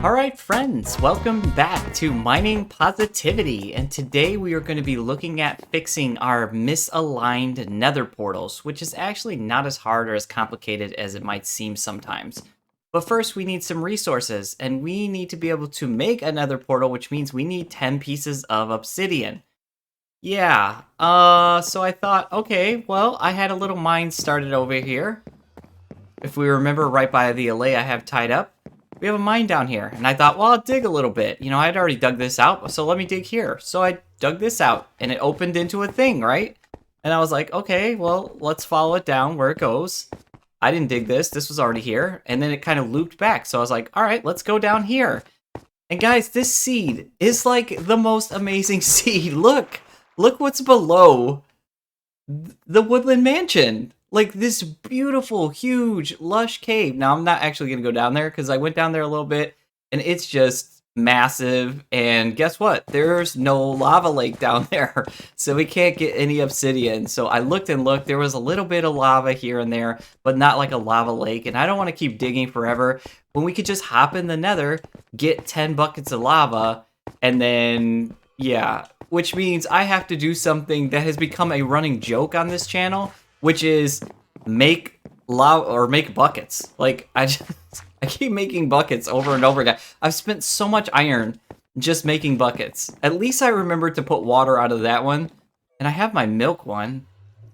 Alright friends, welcome back to Mining Positivity, and today we are going to be looking at fixing our misaligned nether portals, which is actually not as hard or as complicated as it might seem sometimes. But first we need some resources, and we need to be able to make a nether portal, which means we need 10 pieces of obsidian. Yeah, so I thought, okay, well, I had a little mine started over here. If we remember, right by the alley I have tied up, we have a mine down here. And I thought, well, I'll dig a little bit. You know, I'd already dug this out, so let me dig here. So I dug this out, and it opened into a thing, right? And I was like, okay, well, let's follow it down where it goes. I didn't dig this. This was already here. And then it kind of looped back. So I was like, all right, let's go down here. And guys, this seed is like the most amazing seed. Look what's below the woodland mansion. Like this beautiful, huge, lush cave. Now, I'm not actually going to go down there because I went down there a little bit and it's just massive. And guess what? There's no lava lake down there. So we can't get any obsidian. So I looked and looked. There was a little bit of lava here and there, but not like a lava lake. And I don't want to keep digging forever when we could just hop in the nether, get 10 buckets of lava, and then, yeah. Which means I have to do something that has become a running joke on this channel, which is make lava or make buckets. Like I keep making buckets over and over again. I've spent so much iron just making buckets. At least I remembered to put water out of that one. And I have my milk one.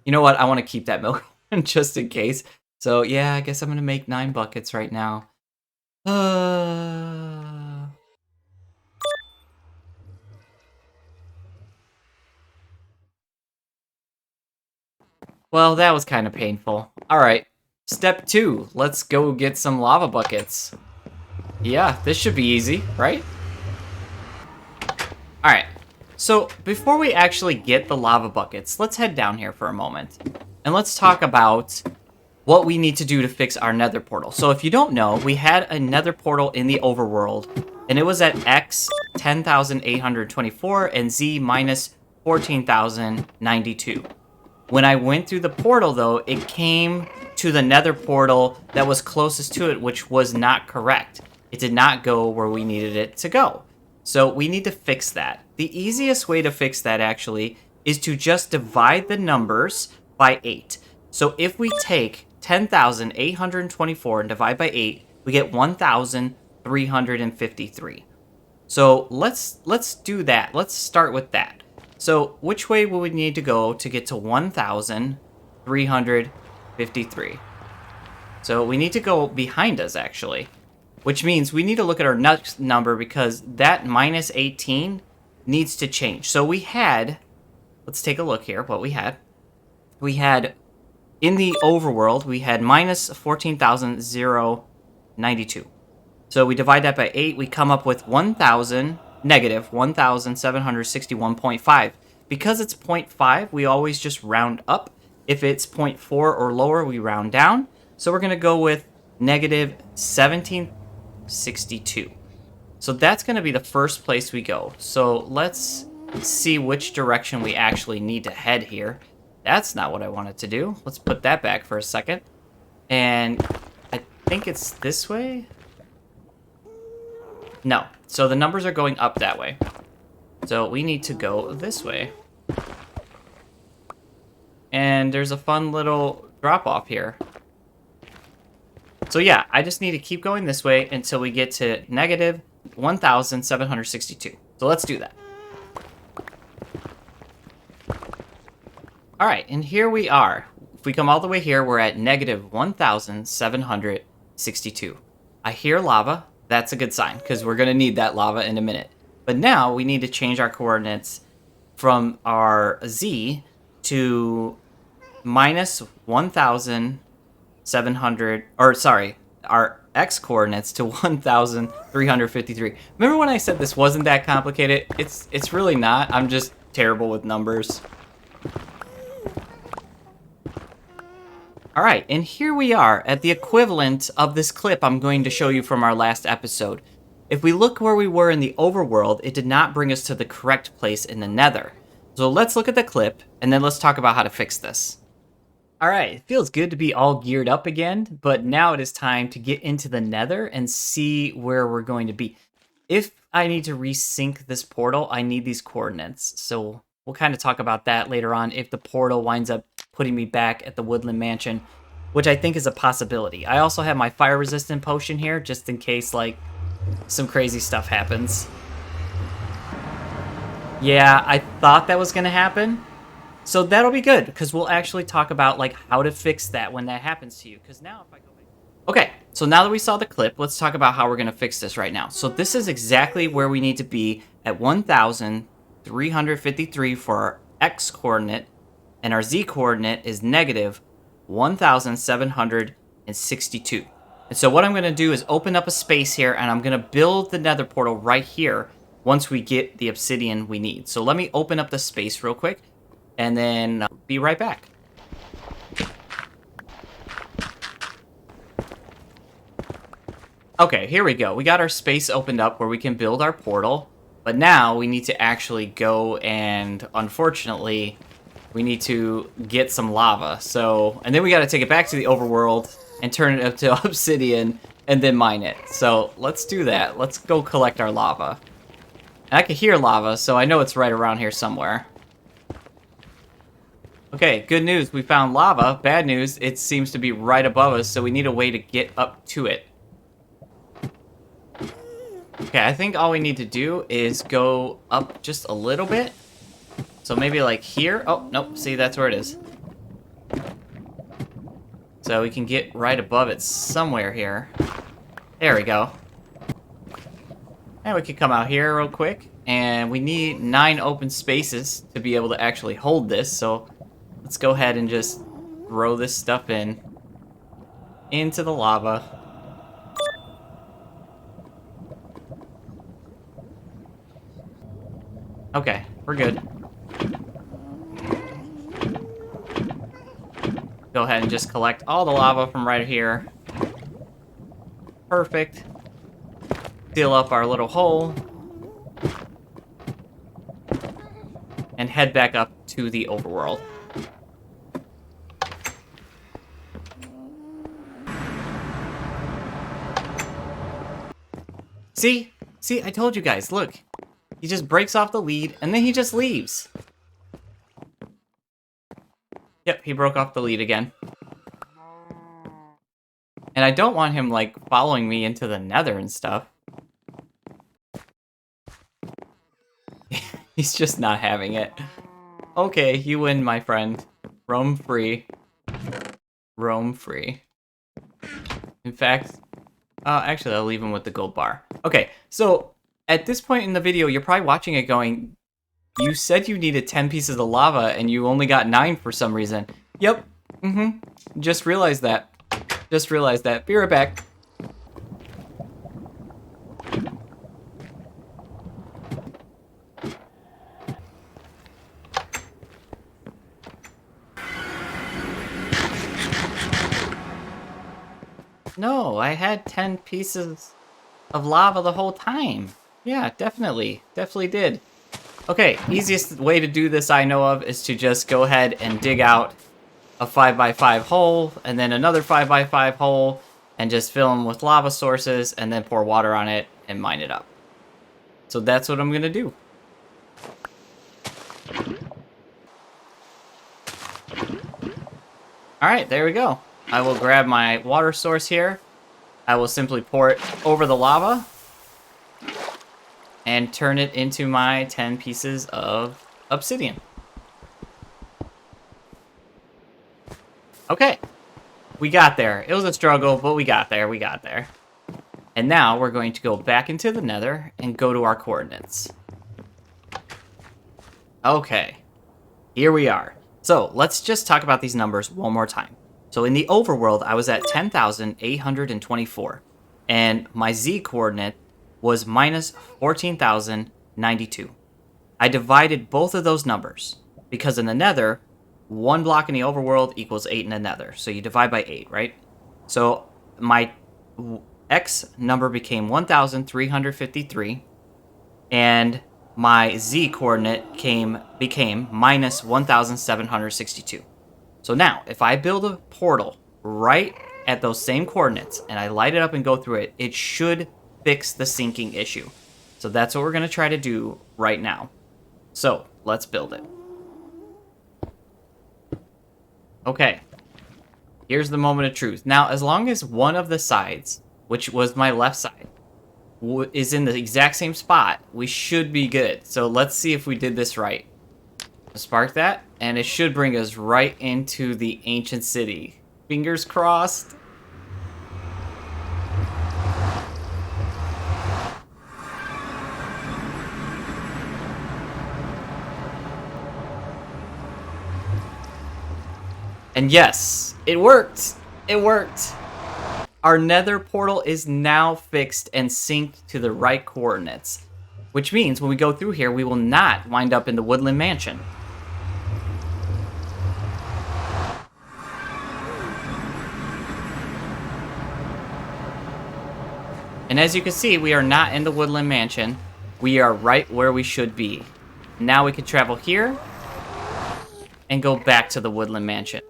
You know what? I want to keep that milk one just in case. So yeah, I guess I'm going to make 9 buckets right now. Well, that was kind of painful. Alright, step 2. Let's go get some lava buckets. Yeah, this should be easy, right? Alright, so before we actually get the lava buckets, let's head down here for a moment. And let's talk about what we need to do to fix our nether portal. So if you don't know, we had a nether portal in the overworld, and it was at X 10,824 and Z minus 14,092. When I went through the portal, though, it came to the nether portal that was closest to it, which was not correct. It did not go where we needed it to go. So we need to fix that. The easiest way to fix that, actually, is to just divide the numbers by 8. So if we take 10,824 and divide by 8, we get 1,353. So let's do that. Let's start with that. So which way will we need to go to get to 1,353? So we need to go behind us, actually. Which means we need to look at our next number because that minus 18 needs to change. So we had, let's take a look here, what we had. We had, in the overworld, we had minus 14,092. So we divide that by 8, we come up with negative 1,761.5. Because it's 0.5, we always just round up. If it's 0.4 or lower, we round down. So we're going to go with negative 1762. So that's going to be the first place we go. So let's see which direction we actually need to head here. That's not what I wanted to do. Let's put that back for a second. And I think it's this way. No. So the numbers are going up that way. So we need to go this way. And there's a fun little drop off here. So yeah, I just need to keep going this way until we get to negative 1,762. So let's do that. Alright, and here we are. If we come all the way here, we're at negative 1,762. I hear lava. That's a good sign, because we're going to need that lava in a minute. But now we need to change our coordinates from our Z to minus 1,700, or sorry, our X coordinates to 1,353. Remember when I said this wasn't that complicated? It's really not. I'm just terrible with numbers. Alright, and here we are at the equivalent of this clip I'm going to show you from our last episode. If we look where we were in the overworld, it did not bring us to the correct place in the nether. So let's look at the clip, and then let's talk about how to fix this. Alright, it feels good to be all geared up again, but now it is time to get into the Nether and see where we're going to be. If I need to resync this portal, I need these coordinates. So we'll kind of talk about that later on if the portal winds up putting me back at the Woodland Mansion, which I think is a possibility. I also have my fire resistant potion here just in case like some crazy stuff happens. Yeah, I thought that was going to happen. So that'll be good because we'll actually talk about like how to fix that when that happens to you. Because now if I go back... Okay, so now that we saw the clip, let's talk about how we're going to fix this right now. So this is exactly where we need to be at 1,353 for our X coordinate, and our Z coordinate is negative 1,762. And so what I'm going to do is open up a space here, and I'm going to build the Nether portal right here once we get the obsidian we need. So let me open up the space real quick, and then I'll be right back. Okay, here we go. We got our space opened up where we can build our portal, but now we need to actually go and, unfortunately, we need to get some lava. So, and then we got to take it back to the overworld and turn it up to obsidian and then mine it. So let's do that. Let's go collect our lava. And I can hear lava, so I know it's right around here somewhere. Okay, good news. We found lava. Bad news, it seems to be right above us, so we need a way to get up to it. Okay, I think all we need to do is go up just a little bit. So maybe like here. Oh, nope. See, that's where it is. So we can get right above it somewhere here. There we go. And we can come out here real quick. And we need 9 open spaces to be able to actually hold this. So let's go ahead and just throw this stuff into the lava. Okay, we're good. Go ahead and just collect all the lava from right here. Perfect. Seal up our little hole. And head back up to the overworld. See? See, I told you guys, look. He just breaks off the lead, and then he just leaves. Yep, he broke off the lead again. And I don't want him, like, following me into the Nether and stuff. He's just not having it. Okay, you win, my friend. Roam free. Roam free. In fact, actually, I'll leave him with the gold bar. Okay, so at this point in the video, you're probably watching it going, you said you needed 10 pieces of lava and you only got 9 for some reason. Yep. Just realized that. Just realized that. Be right back. No, I had 10 pieces of lava the whole time. Yeah, definitely. Definitely did. Okay, easiest way to do this I know of is to just go ahead and dig out a 5x5 hole, and then another 5x5 hole, and just fill them with lava sources, and then pour water on it and mine it up. So that's what I'm gonna do. Alright, there we go. I will grab my water source here. I will simply pour it over the lava and turn it into my 10 pieces of obsidian. Okay, we got there. It was a struggle, but we got there. We got there. And now we're going to go back into the Nether and go to our coordinates. Okay, here we are. So let's just talk about these numbers one more time. So in the overworld, I was at 10,824, and my Z coordinate was minus 14,092. I divided both of those numbers because in the Nether, 1 block in the overworld equals 8 in the Nether. So you divide by 8, right? So my X number became 1,353, and my Z coordinate became minus 1,762. So now, if I build a portal right at those same coordinates and I light it up and go through it, it should fix the sinking issue. So that's what we're going to try to do right now. So let's build it. Okay. Here's the moment of truth. Now, as long as one of the sides, which was my left side, is in the exact same spot, we should be good. So let's see if we did this right. Spark that, and it should bring us right into the ancient city. Fingers crossed. And yes, it worked. It worked. Our nether portal is now fixed and synced to the right coordinates, which means when we go through here, we will not wind up in the woodland mansion. And as you can see, we are not in the woodland mansion. We are right where we should be. Now we can travel here and go back to the woodland mansion.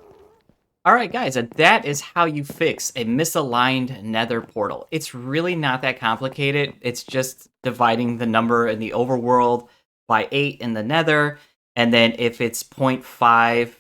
All right, guys, and that is how you fix a misaligned nether portal. It's really not that complicated. It's just dividing the number in the overworld by 8 in the nether. And then if it's 0.5,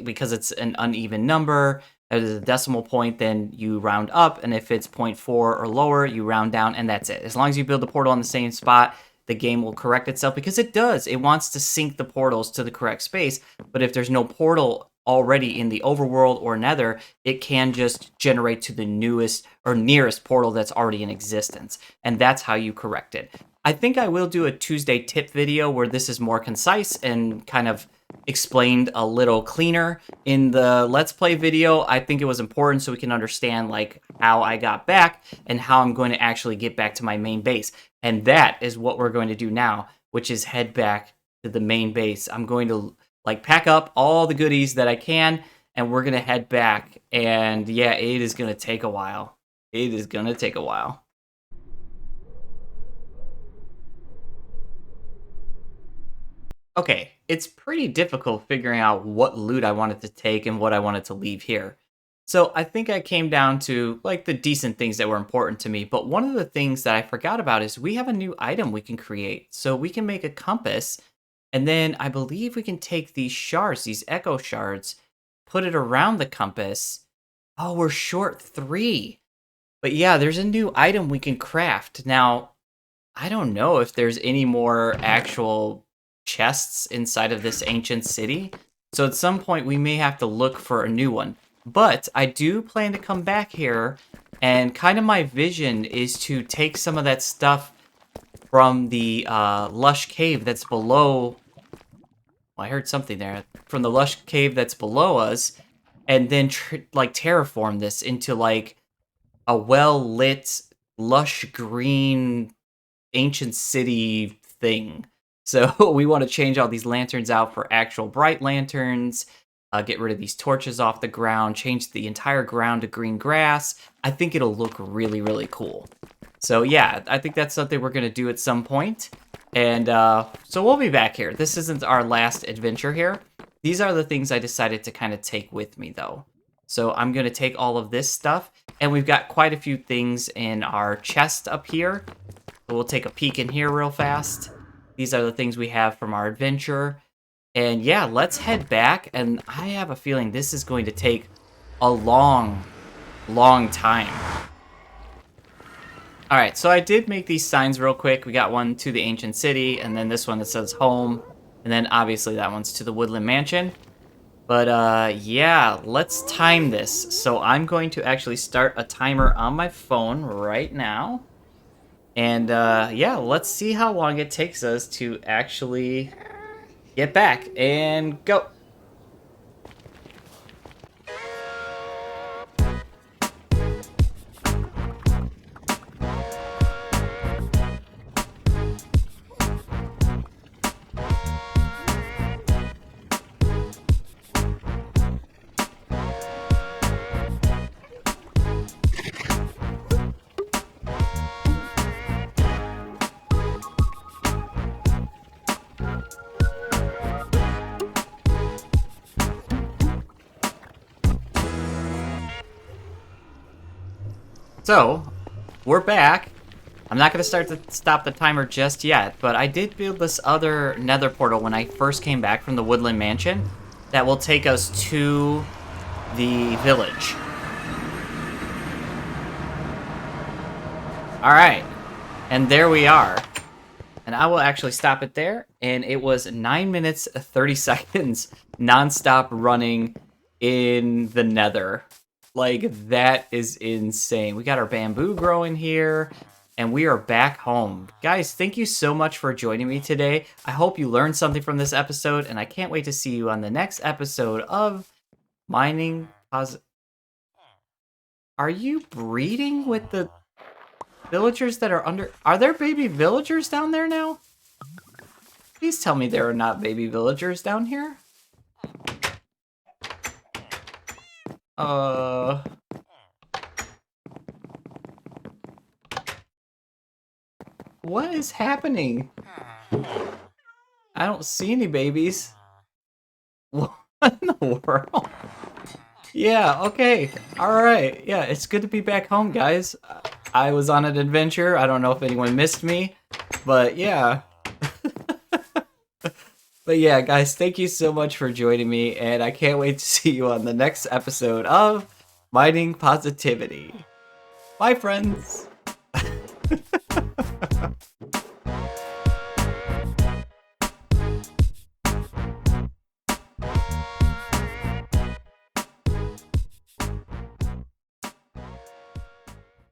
because it's an uneven number, as a decimal point, then you round up. And if it's 0.4 or lower, you round down, and that's it. As long as you build the portal on the same spot, the game will correct itself, because it does. It wants to sync the portals to the correct space. But if there's no portal already in the overworld or nether, it can just generate to the newest or nearest portal that's already in existence. And that's how you correct it. I think I will do a Tuesday tip video where this is more concise and kind of explained a little cleaner. In the Let's Play video, I think it was important so we can understand like how I got back and how I'm going to actually get back to my main base. And that is what we're going to do now, which is head back to the main base. I'm going to like pack up all the goodies that I can, and we're going to head back. And yeah, it is going to take a while. It is going to take a while. Okay, it's pretty difficult figuring out what loot I wanted to take and what I wanted to leave here. So I think I came down to like the decent things that were important to me. But one of the things that I forgot about is we have a new item we can create. So we can make a compass, and then I believe we can take these shards, these echo shards, put it around the compass. Oh, we're short 3. But yeah, there's a new item we can craft. Now, I don't know if there's any more actual chests inside of this ancient city. So at some point we may have to look for a new one. But I do plan to come back here, and kind of my vision is to take some of that stuff from the lush cave that's below. Well, I heard something there. From the lush cave that's below us, and then like terraform this into like a well-lit, lush green ancient city thing. So we want to change all these lanterns out for actual bright lanterns, get rid of these torches off the ground, change the entire ground to green grass. I think it'll look really, really cool. So yeah, I think that's something we're going to do at some point. And so we'll be back here. This isn't our last adventure here. These are the things I decided to kind of take with me, though. So I'm going to take all of this stuff, and we've got quite a few things in our chest up here. So we'll take a peek in here real fast. These are the things we have from our adventure. And yeah, let's head back. And I have a feeling this is going to take a long, long time. All right, so I did make these signs real quick. We got one to the ancient city, and then this one that says home. And then obviously that one's to the woodland mansion. But yeah, let's time this. So I'm going to actually start a timer on my phone right now. And yeah, let's see how long it takes us to actually get back and go. So, we're back. I'm not going to stop the timer just yet, but I did build this other nether portal when I first came back from the Woodland Mansion that will take us to the village. Alright, and there we are. And I will actually stop it there, and it was 9 minutes 30 seconds non-stop running in the nether. Like, that is insane. We got our bamboo growing here, and we are back home. Guys, thank you so much for joining me today. I hope you learned something from this episode, and I can't wait to see you on the next episode of Mining Are you breeding with the villagers that are under... Are there baby villagers down there now? Please tell me there are not baby villagers down here. What is happening? I don't see any babies. What in the world? Yeah, okay. Alright. Yeah, it's good to be back home, guys. I was on an adventure. I don't know if anyone missed me, but yeah. But yeah, guys, thank you so much for joining me, and I can't wait to see you on the next episode of Mining Positivity. Bye, friends!